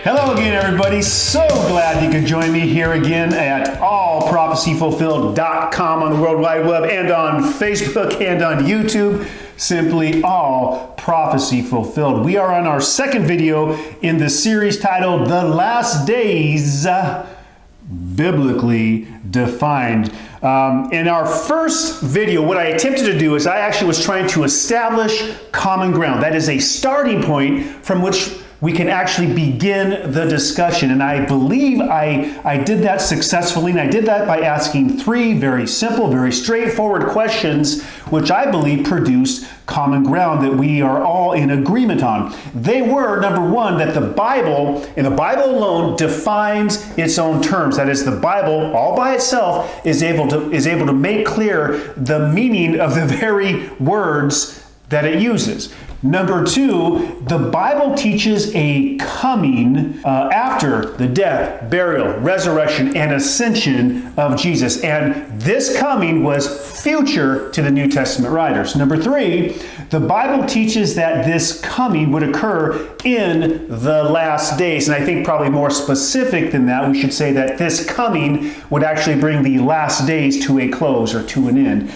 Hello again, everybody. So glad you could join me here again at allprophecyfulfilled.com on the World Wide Web and on Facebook and on YouTube. Simply All Prophecy Fulfilled. We are on our second video in the series titled The Last Days, Biblically Defined. In our first video, what I attempted to do is I actually was trying to establish common ground. That is a starting point from which we can actually begin the discussion. And I believe I did that successfully. And I did that by asking three very simple, very straightforward questions, which I believe produced common ground that we are all in agreement on. They were, number one, that the Bible, and the Bible alone, defines its own terms. That is, the Bible all by itself is able to make clear the meaning of the very words that it uses. Number two, the Bible teaches a coming after the death, burial, resurrection, and ascension of Jesus. And this coming was future to the New Testament writers. Number three, the Bible teaches that this coming would occur in the last days. And I think probably more specific than that, we should say that this coming would actually bring the last days to a close or to an end.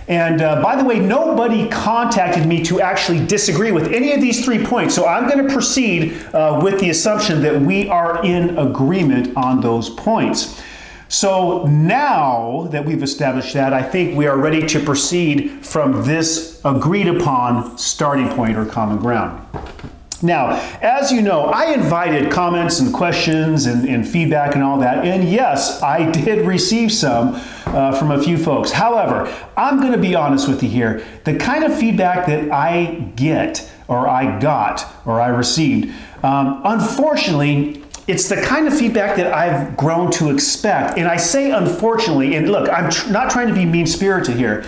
And by the way, nobody contacted me to actually disagree with any of these 3 points. So I'm going to proceed with the assumption that we are in agreement on those points. So now that we've established that, I think we are ready to proceed from this agreed upon starting point or common ground. Now, as you know, I invited comments and questions and feedback and all that. And yes, I did receive some from a few folks. However, I'm going to be honest with you here. The kind of feedback that I get, or I got, or I received, unfortunately, it's the kind of feedback that I've grown to expect. And I say unfortunately, and look, I'm not trying to be mean-spirited here.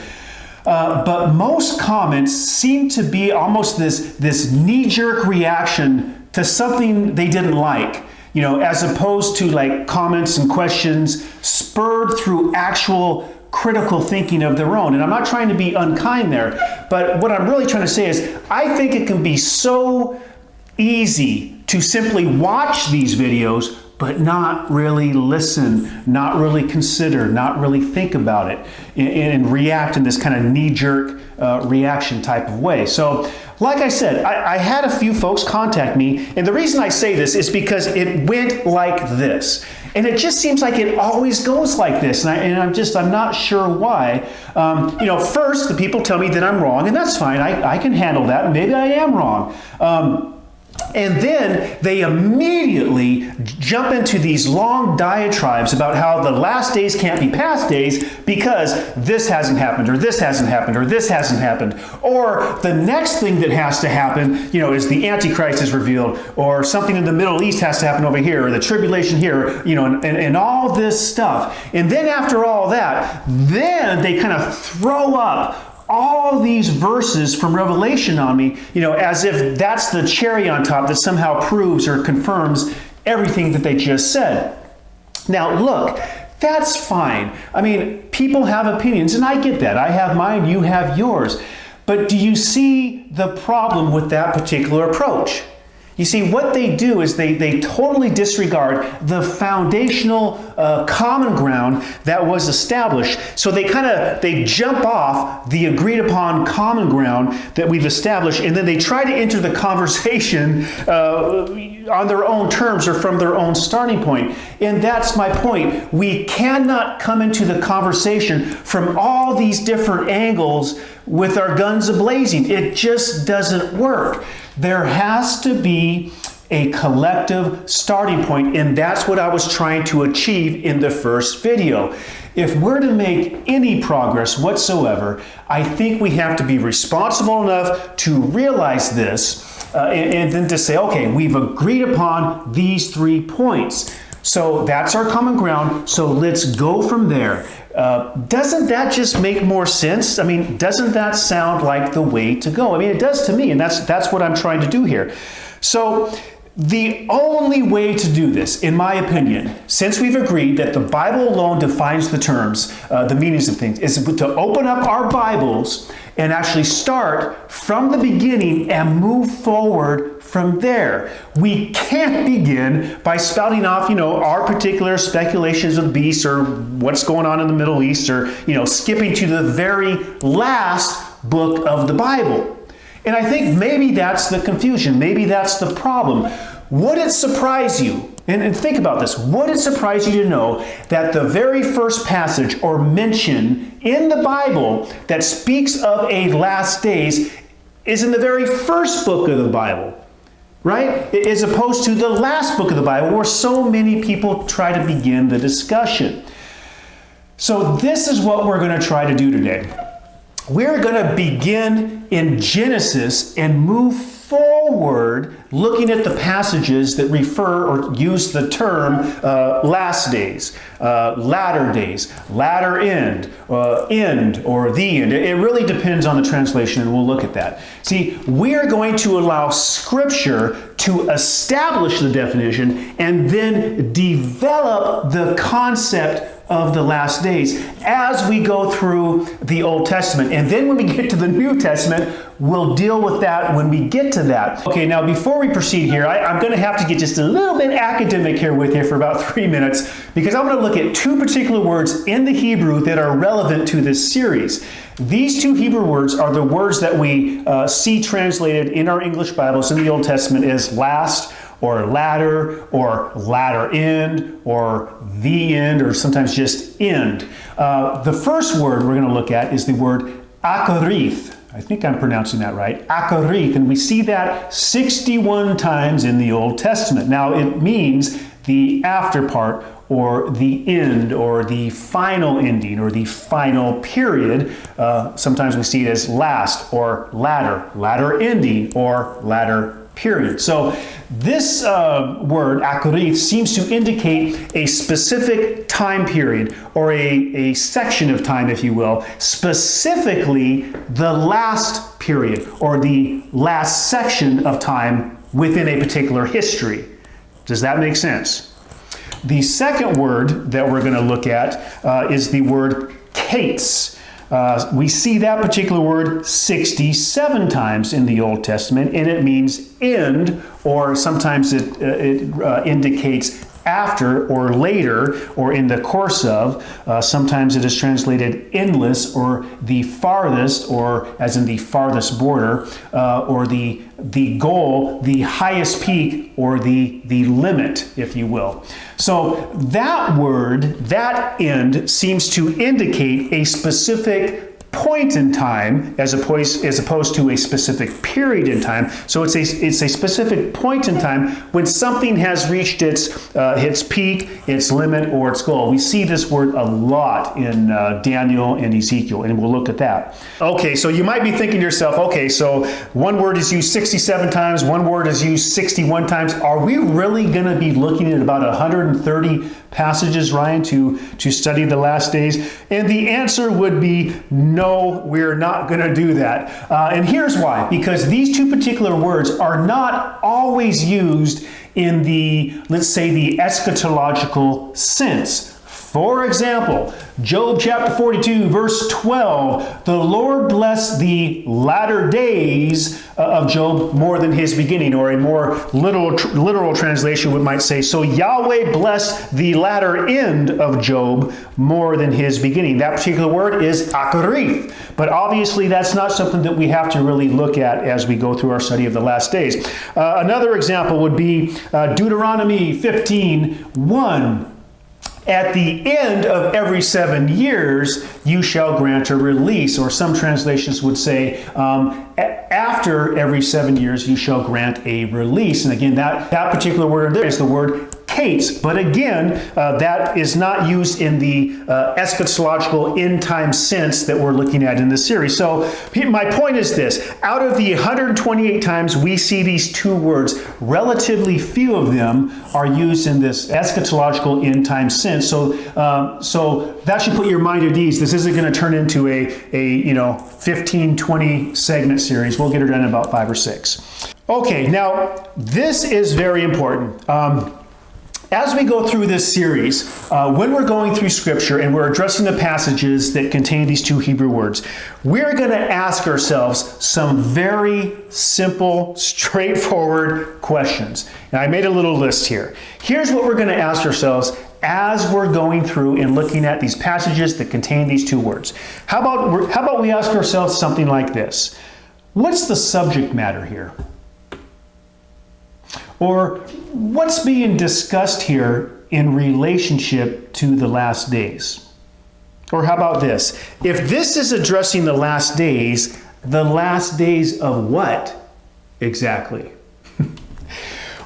But most comments seem to be almost this knee-jerk reaction to something they didn't like, you know, as opposed to like comments and questions spurred through actual critical thinking of their own. And I'm not trying to be unkind there, but what I'm really trying to say is I think it can be so easy to simply watch these videos but not really listen, not really consider, not really think about it, and react in this kind of knee-jerk reaction type of way. So, like I said, I had a few folks contact me, and the reason I say this is because it went like this. And it just seems like it always goes like this, and I'm not sure why. First, the people tell me that I'm wrong, and that's fine. I can handle that. Maybe I am wrong. And then they immediately jump into these long diatribes about how the last days can't be past days because this hasn't happened, or this hasn't happened, or this hasn't happened. Or the next thing that has to happen, is the Antichrist is revealed, or something in the Middle East has to happen over here, or the tribulation here, and all this stuff. And then after all that, then they kind of throw up all these verses from Revelation on me, as if that's the cherry on top that somehow proves or confirms everything that they just said. Now, look, that's fine. I mean, people have opinions, and I get that. I have mine, you have yours. But do you see the problem with that particular approach? You see, what they do is they totally disregard the foundational common ground that was established. So they jump off the agreed upon common ground that we've established, and then they try to enter the conversation on their own terms or from their own starting point. And that's my point. We cannot come into the conversation from all these different angles with our guns a-blazing. It just doesn't work. There has to be a collective starting point, and that's what I was trying to achieve in the first video. If we're to make any progress whatsoever, I think we have to be responsible enough to realize this and then to say, okay, we've agreed upon these 3 points. So that's our common ground, so let's go from there. Doesn't that just make more sense? I mean, doesn't that sound like the way to go? I mean, it does to me, and that's what I'm trying to do here. So The only way to do this, in my opinion, since we've agreed that the Bible alone defines the terms, the meanings of things, is to open up our Bibles and actually start from the beginning and move forward from there. We can't begin by spouting off, our particular speculations of beasts or what's going on in the Middle East, or, skipping to the very last book of the Bible. And I think maybe that's the confusion. Maybe that's the problem. Would it surprise you, and think about this, would it surprise you to know that the very first passage or mention in the Bible that speaks of a last days is in the very first book of the Bible, right? As opposed to the last book of the Bible, where so many people try to begin the discussion. So this is what we're going to try to do today. We're going to begin in Genesis and move forward looking at the passages that refer or use the term last days, latter days, latter end, or the end. It really depends on the translation, and we'll look at that. See, we are going to allow Scripture to establish the definition and then develop the concept of the last days as we go through the Old Testament. And then when we get to the New Testament, we'll deal with that when we get to that. Okay, now before we proceed here, I'm going to have to get just a little bit academic here with you for about 3 minutes, because I'm going to look at two particular words in the Hebrew that are relevant to this series. These two Hebrew words are the words that we see translated in our English Bibles in the Old Testament as last, or latter end, or the end, or sometimes just end. The first word we're going to look at is the word akarith. I think I'm pronouncing that right. Akarith, and we see that 61 times in the Old Testament. Now it means the after part, or the end, or the final ending, or the final period. Sometimes we see it as last, or latter ending, or latter period. So this word, akarith, seems to indicate a specific time period, or a section of time, if you will, specifically the last period, or the last section of time within a particular history. Does that make sense? The second word that we're going to look at is the word kates. We see that particular word 67 times in the Old Testament, and it means end, or sometimes it indicates after, or later, or in the course of. Sometimes it is translated endless, or the farthest, or as in the farthest border, or the goal, the highest peak, or the limit, if you will. So that word, that end, seems to indicate a specific point in time as opposed to a specific period in time. So it's a specific point in time when something has reached its peak, its limit, or its goal. We see this word a lot in Daniel and Ezekiel, and we'll look at that. Okay, so you might be thinking to yourself, okay, so one word is used 67 times, one word is used 61 times. Are we really going to be looking at about 130 passages, Ryan, to study the last days? And the answer would be no, we're not going to do that. And here's why. Because these two particular words are not always used in the, let's say, the eschatological sense. For example, Job chapter 42, verse 12, the Lord blessed the latter days of Job more than his beginning, or a more literal translation might say, so Yahweh blessed the latter end of Job more than his beginning. That particular word is akarith, but obviously that's not something that we have to really look at as we go through our study of the last days. Another example would be Deuteronomy 15:1. At the end of every 7 years, you shall grant a release. Or some translations would say, after every 7 years, you shall grant a release. And again, that particular word there is the word kates. But again, that is not used in the eschatological end time sense that we're looking at in this series. So my point is this. Out of the 128 times we see these two words, relatively few of them are used in this eschatological end time sense. So that should put your mind at ease. This isn't going to turn into a 15, 20 segment series. We'll get it done in about 5 or 6. Okay, now this is very important. As we go through this series, when we're going through Scripture and we're addressing the passages that contain these two Hebrew words, we're going to ask ourselves some very simple, straightforward questions. And I made a little list here. Here's what we're going to ask ourselves as we're going through and looking at these passages that contain these two words. How about we ask ourselves something like this? What's the subject matter here? Or what's being discussed here in relationship to the last days? Or how about this? If this is addressing the last days of what exactly?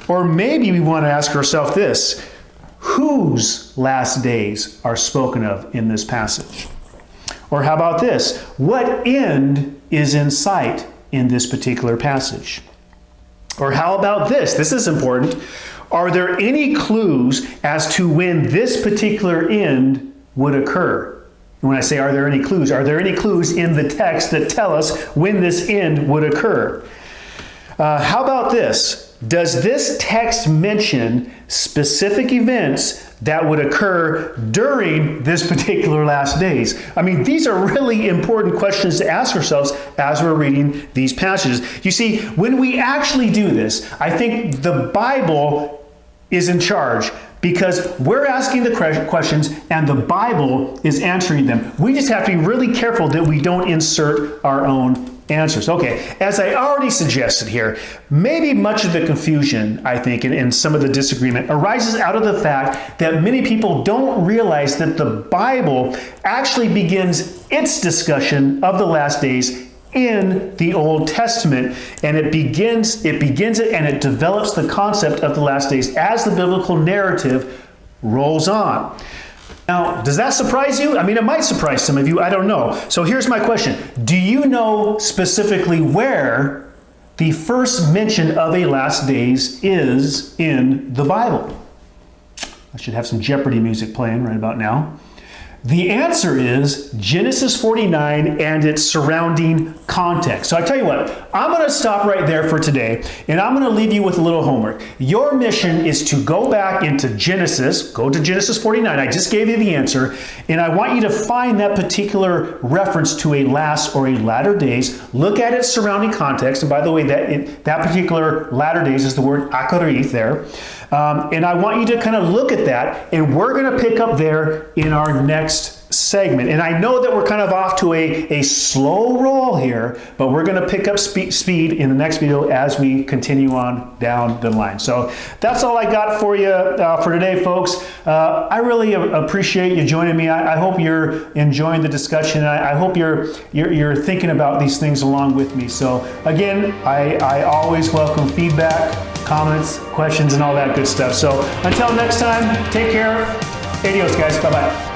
Or maybe we want to ask ourselves this: whose last days are spoken of in this passage? Or how about this? What end is in sight in this particular passage? Or how about this? This is important. Are there any clues as to when this particular end would occur? And when I say are there any clues in the text that tell us when this end would occur? How about this? Does this text mention specific events that would occur during this particular last days? I mean, these are really important questions to ask ourselves as we're reading these passages. You see, when we actually do this, I think the Bible is in charge, because we're asking the questions and the Bible is answering them. We just have to be really careful that we don't insert our own answers. Okay, as I already suggested here, maybe much of the confusion, I think, and some of the disagreement arises out of the fact that many people don't realize that the Bible actually begins its discussion of the last days in the Old Testament, and it begins it and it develops the concept of the last days as the biblical narrative rolls on. Now, does that surprise you? I mean, it might surprise some of you, I don't know. So here's my question. Do you know specifically where the first mention of a last days is in the Bible? I should have some Jeopardy music playing right about now. The answer is Genesis 49 and its surrounding context. So I tell you what, I'm going to stop right there for today, and I'm going to leave you with a little homework. Your mission is to go back into Genesis, go to Genesis 49. I just gave you the answer, and I want you to find that particular reference to a last or a latter days. Look at its surrounding context, and by the way, that particular latter days is the word akarith there. And I want you to kind of look at that, and we're going to pick up there in our next segment. And I know that we're kind of off to a slow roll here, but we're going to pick up speed in the next video as we continue on down the line. So that's all I got for you for today, folks. I really appreciate you joining me. I hope you're enjoying the discussion. I hope you're thinking about these things along with me. So again, I always welcome feedback, comments, questions, and all that good stuff. So until next time, take care. Adios, guys. Bye-bye.